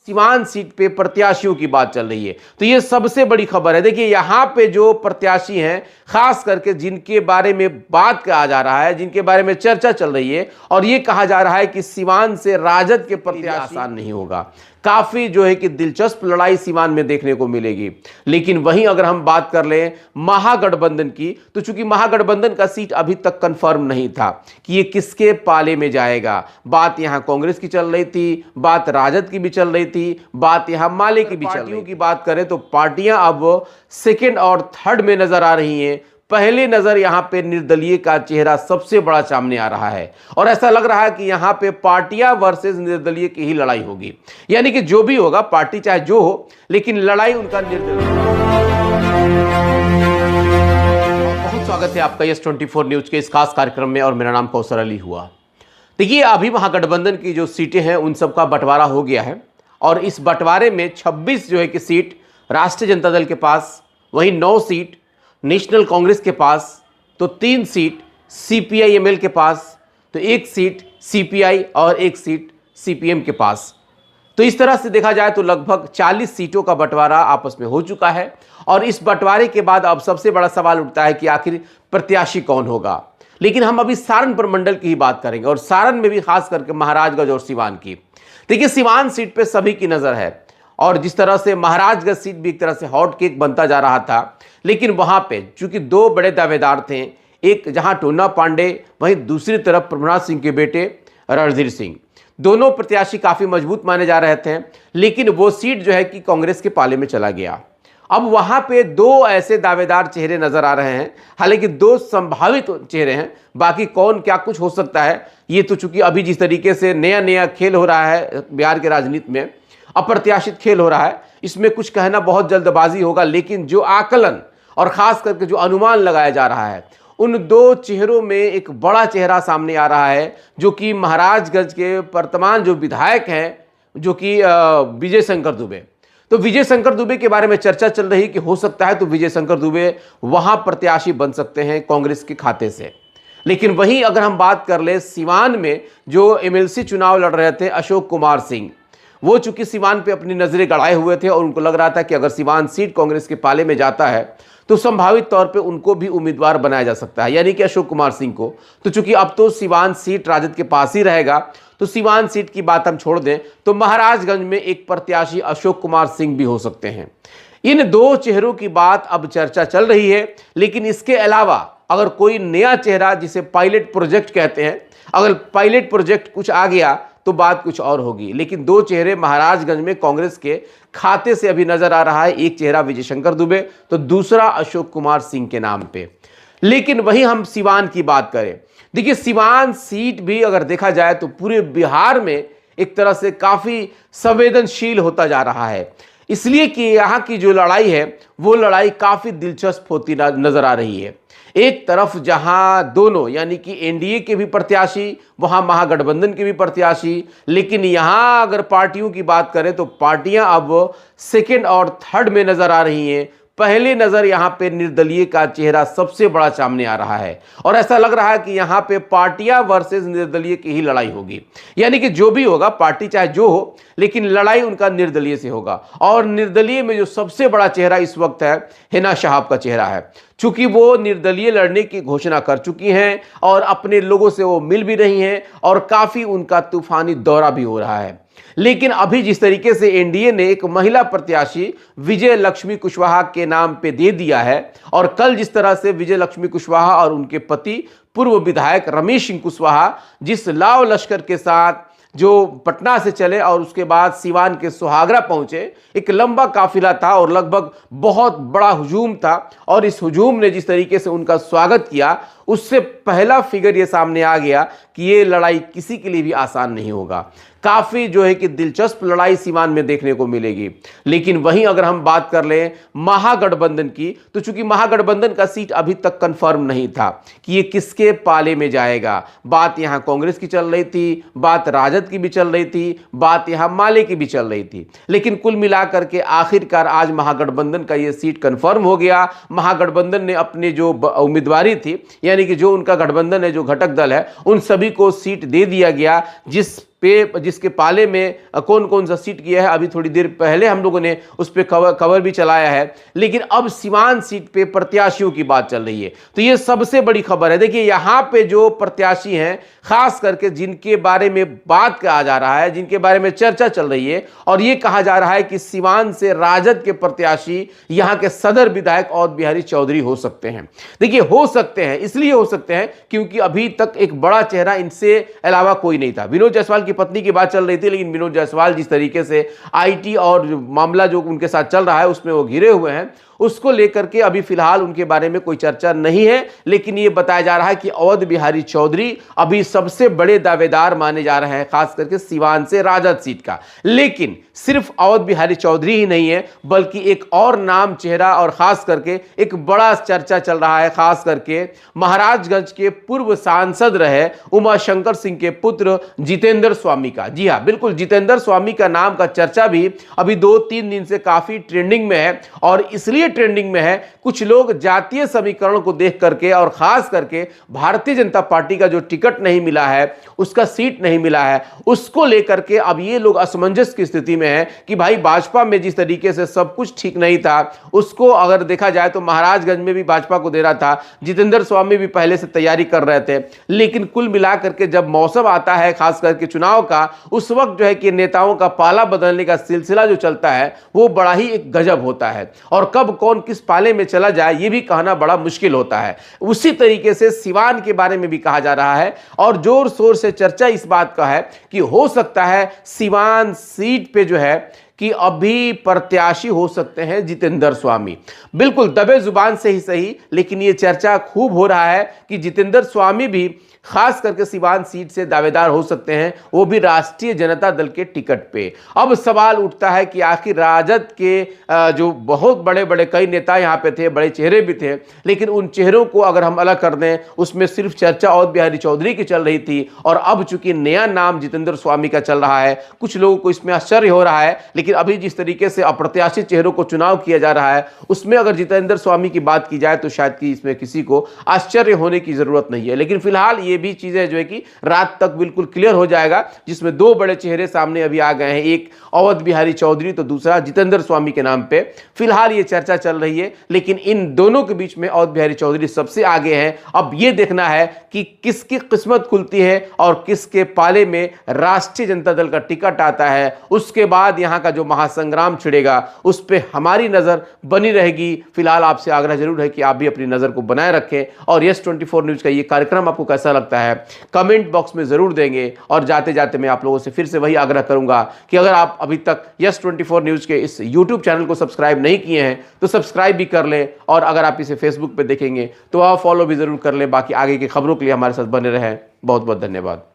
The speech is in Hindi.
सिवान सीट पे प्रत्याशियों की बात चल रही है। तो ये सबसे बड़ी खबर है। देखिए यहां पे जो प्रत्याशी हैं, खास करके जिनके बारे में बात कहा जा रहा है, जिनके बारे में चर्चा चल रही है, और ये कहा जा रहा है कि सिवान से राजद के प्रत्याशी आसान नहीं होगा। काफी जो है कि दिलचस्प लड़ाई सिवान में देखने को मिलेगी। लेकिन वहीं अगर हम बात कर लें महागठबंधन की, तो चूंकि महागठबंधन का सीट अभी तक कंफर्म नहीं था कि ये किसके पाले में जाएगा। बात यहां कांग्रेस की चल रही थी, बात राजद की भी चल रही थी, बात यहां माले की भी चल रही थी। की बात करें तो पार्टियां अब सेकेंड और थर्ड में नजर आ रही हैं। पहले नजर यहां पे निर्दलीय का चेहरा सबसे बड़ा सामने आ रहा है, और ऐसा लग रहा है कि यहां पे पार्टियां वर्सेस निर्दलीय की ही लड़ाई होगी। यानी कि जो भी होगा, पार्टी चाहे जो हो, लेकिन लड़ाई उनका निर्दलीय। बहुत स्वागत है आपका यस24 न्यूज के इस खास कार्यक्रम में, और मेरा नाम कौसर अली हुआ। देखिए अभी महागठबंधन की जो सीटें हैं उन सबका बंटवारा हो गया है, और इस बंटवारे में 26 जो है कि सीट राष्ट्रीय जनता दल के पास, वहीं 9 सीट नेशनल कांग्रेस के पास, तो 3 सीट सीपीआई-एमएल के पास, तो 1 सीट सीपीआई और 1 सीट सीपीएम के पास। तो इस तरह से देखा जाए तो लगभग 40 सीटों का बंटवारा आपस में हो चुका है। और इस बंटवारे के बाद अब सबसे बड़ा सवाल उठता है कि आखिर प्रत्याशी कौन होगा। लेकिन हम अभी सारण प्रमंडल की ही बात करेंगे, और सारण में भी खास करके महाराजगंज और सिवान की। देखिए सिवान सीट पे सभी की नजर है, और जिस तरह से महाराजगंज सीट भी एक तरह से हॉट केक बनता जा रहा था, लेकिन वहां पे चूंकि 2 बड़े दावेदार थे, एक जहां टोना पांडे, वहीं दूसरी तरफ प्रभुनाथ सिंह के बेटे रणधीर सिंह, दोनों प्रत्याशी काफी मजबूत माने जा रहे थे। लेकिन वो सीट जो है कि कांग्रेस के पाले में चला गया। अब वहां पे 2 ऐसे दावेदार चेहरे नजर आ रहे हैं, हालांकि 2 संभावित चेहरे हैं। बाकी कौन क्या कुछ हो सकता है, ये तो चूंकि अभी जिस तरीके से नया नया खेल हो रहा है बिहार के राजनीति में, अप्रत्याशित खेल हो रहा है, इसमें कुछ कहना बहुत जल्दबाजी होगा। लेकिन जो आकलन और खास करके जो अनुमान लगाया जा रहा है, उन 2 चेहरों में एक बड़ा चेहरा सामने आ रहा है, जो कि महाराजगंज के वर्तमान जो विधायक हैं, जो कि विजय शंकर दुबे। तो विजय शंकर दुबे के बारे में चर्चा चल रही कि हो सकता है तो विजय शंकर दुबे वहां प्रत्याशी बन सकते हैं कांग्रेस के खाते से। लेकिन वहीं अगर हम बात कर ले सिवान में जो एमएलसी चुनाव लड़ रहे थे अशोक कुमार सिंह, वो चूंकि सिवान पे अपनी नजरें गड़ाए हुए थे, और उनको लग रहा था कि अगर सिवान सीट कांग्रेस के पाले में जाता है तो संभावित तौर पे उनको भी उम्मीदवार बनाया जा सकता है, यानी कि अशोक कुमार सिंह को। तो चूंकि अब तो सिवान सीट राजद के पास ही रहेगा, तो सिवान सीट की बात हम छोड़ दें तो महाराजगंज में एक प्रत्याशी अशोक कुमार सिंह भी हो सकते हैं। इन 2 चेहरों की बात अब चर्चा चल रही है। लेकिन इसके अलावा अगर कोई नया चेहरा, जिसे पायलट प्रोजेक्ट कहते हैं, अगर पायलट प्रोजेक्ट कुछ आ गया तो बात कुछ और होगी। लेकिन 2 चेहरे महाराजगंज में कांग्रेस के खाते से अभी नजर आ रहा है, एक चेहरा विजय शंकर दुबे, तो दूसरा अशोक कुमार सिंह के नाम पे। लेकिन वहीं हम सिवान की बात करें, देखिए सिवान सीट भी अगर देखा जाए तो पूरे बिहार में एक तरह से काफी संवेदनशील होता जा रहा है, इसलिए कि यहाँ की जो लड़ाई है वो लड़ाई काफी दिलचस्प होती नजर आ रही है। एक तरफ जहां दोनों यानी कि एनडीए के भी प्रत्याशी, वहां महागठबंधन के भी प्रत्याशी, लेकिन यहां अगर पार्टियों की बात करें तो पार्टियां अब सेकेंड और थर्ड में नजर आ रही हैं। पहले नजर यहां पे निर्दलीय का चेहरा सबसे बड़ा सामने आ रहा है, और ऐसा लग रहा है कि यहां पे पार्टियां वर्सेस निर्दलीय की ही लड़ाई होगी। यानी कि जो भी होगा, पार्टी चाहे जो हो, लेकिन लड़ाई उनका निर्दलीय से होगा। और निर्दलीय में जो सबसे बड़ा चेहरा इस वक्त है, हिना साहब का चेहरा है। चूंकि वो निर्दलीय लड़ने की घोषणा कर चुकी हैं, और अपने लोगों से वो मिल भी रही हैं, और काफी उनका तूफानी दौरा भी हो रहा है। लेकिन अभी जिस तरीके से एनडीए ने एक महिला प्रत्याशी विजय लक्ष्मी कुशवाहा के नाम पे दे दिया है, और कल जिस तरह से विजय लक्ष्मी कुशवाहा और उनके पति पूर्व विधायक रमेश सिंह कुशवाहा जिस लाव लश्कर के साथ जो पटना से चले और उसके बाद सिवान के सुहागरा पहुंचे, एक लंबा काफिला था और लगभग बहुत बड़ा हुजूम था, और इस हुजूम ने जिस तरीके से उनका स्वागत किया, उससे पहला फिगर ये सामने आ गया कि ये लड़ाई किसी के लिए भी आसान नहीं होगा। काफी जो है कि दिलचस्प लड़ाई सिवान में देखने को मिलेगी। लेकिन वहीं अगर हम बात कर लें महागठबंधन की, तो चूंकि महागठबंधन का सीट अभी तक कंफर्म नहीं था कि ये किसके पाले में जाएगा। बात यहां कांग्रेस की चल रही थी, बात राजद की भी चल रही थी, बात यहां माले की भी चल रही थी, लेकिन कुल मिलाकर के आखिरकार आज महागठबंधन का ये सीट कंफर्म हो गया। महागठबंधन ने अपने जो उम्मीदवारी थी, यानी कि जो उनका गठबंधन है, जो घटक दल है, उन सभी को सीट दे दिया गया। जिस पे जिसके पाले में कौन कौन सा सीट किया है, अभी थोड़ी देर पहले हम लोगों ने उस पर खबर भी चलाया है। लेकिन अब सीवान सीट पे प्रत्याशियों की बात चल रही है, तो ये सबसे बड़ी खबर है। देखिए यहाँ पे जो प्रत्याशी हैं, खास करके जिनके बारे में बात कहा जा रहा है, जिनके बारे में चर्चा चल रही है, और ये कहा जा रहा है कि सीवान से राजद के प्रत्याशी यहाँ के सदर विधायक अवध बिहारी चौधरी हो सकते हैं। देखिए हो सकते हैं, इसलिए हो सकते हैं क्योंकि अभी तक एक बड़ा चेहरा इनसे अलावा कोई नहीं था। विनोद जायसवाल की पत्नी की बात चल रही थी, लेकिन विनोद जायसवाल जिस तरीके से आईटी और मामला जो उनके साथ चल रहा है उसमें वो घिरे हुए हैं, उसको लेकर के अभी फिलहाल उनके बारे में कोई चर्चा नहीं है। लेकिन ये बताया जा रहा है कि अवध बिहारी चौधरी अभी सबसे बड़े दावेदार माने जा रहे हैं, खास करके सीवान से राजद सीट का। लेकिन सिर्फ अवध बिहारी चौधरी ही नहीं है, बल्कि एक और नाम चेहरा और खास करके एक बड़ा चर्चा चल रहा है, खास करके महाराजगंज के पूर्व सांसद रहे उमाशंकर सिंह के पुत्र जितेंद्र स्वामी का। जी हाँ, बिल्कुल, जितेंद्र स्वामी का नाम का चर्चा भी अभी 2-3 दिन से काफी ट्रेंडिंग में है। और इसलिए ट्रेंडिंग में है, कुछ लोग जातीय समीकरण को देख करके और खास करके भारतीय जनता पार्टी का जो टिकट नहीं मिला है, उसका सीट नहीं मिला है, उसको लेकर के अब ये लोग असमंजस की स्थिति में है कि भाई भाजपा में जिस तरीके से सब कुछ ठीक नहीं था, उसको अगर देखा जाए तो महाराजगंज में भी भाजपा को दे रहा था, जितेंद्र स्वामी भी पहले से तैयारी कर रहे थे। लेकिन कुल मिलाकर के जब मौसम आता है खास करके चुनाव का, उस वक्त जो है कि नेताओं का पाला बदलने का सिलसिला जो चलता है वो बड़ा ही एक गजब होता है, और कब कौन किस पाले में चला जाए ये भी कहना बड़ा मुश्किल होता है। उसी तरीके से सिवान के बारे में भी कहा जा रहा है, और जोर शोर से चर्चा इस बात का है कि हो सकता है सिवान सीट पे जो है कि अभी प्रत्याशी हो सकते हैं जितेंद्र स्वामी। बिल्कुल दबे जुबान से ही सही, लेकिन ये चर्चा खूब हो रहा है कि जितेंद्र स्वामी भी खास करके सिवान सीट से दावेदार हो सकते हैं, वो भी राष्ट्रीय जनता दल के टिकट पे। अब सवाल उठता है कि आखिर राजद के जो बहुत बड़े बड़े कई नेता यहाँ पे थे, बड़े चेहरे भी थे, लेकिन उन चेहरों को अगर हम अलग कर दें, उसमें सिर्फ चर्चा अवध बिहारी चौधरी की चल रही थी, और अब चूंकि नया नाम जितेंद्र स्वामी का चल रहा है, कुछ लोगों को इसमें आश्चर्य हो रहा है। लेकिन अभी जिस तरीके से अप्रत्याशित चेहरों को चुनाव किया जा रहा है, उसमें अगर जितेंद्र स्वामी की बात की जाए तो शायद कि इसमें किसी को आश्चर्य होने की जरूरत नहीं है। लेकिन फिलहाल ये भी चीजें जो है कि रात तक बिल्कुल क्लियर हो जाएगा, जिसमें 2 बड़े चेहरे सामने अभी आ गए हैं, एक अवध बिहारी चौधरी तो दूसरा जितेंद्र स्वामी के नाम पे फिलहाल ये चर्चा चल रही है। लेकिन इन दोनों के बीच में अवध बिहारी चौधरी सबसे आगे हैं। अब ये देखना है कि किसकी किस्मत खुलती है और किसके पाले में राष्ट्रीय जनता दल का टिकट आता है। उसके बाद यहां का जो महासंग्राम छिड़ेगा उस पर हमारी नजर बनी रहेगी। फिलहाल आपसे आग्रह जरूर है कि आप भी अपनी नजर को बनाए रखें, और यस24 न्यूज का ये कार्यक्रम आपको कैसा लगता है कमेंट बॉक्स में जरूर देंगे। और जाते जाते मैं आप लोगों से फिर से वही आग्रह करूंगा कि अगर आप अभी तक यस24 न्यूज के इस यूट्यूब चैनल को सब्सक्राइब नहीं किए हैं तो सब्सक्राइब भी कर लें, और अगर आप इसे फेसबुक पे देखेंगे तो आप फॉलो भी जरूर कर लें। बाकी आगे की खबरों के लिए हमारे साथ बने रहें। बहुत बहुत धन्यवाद।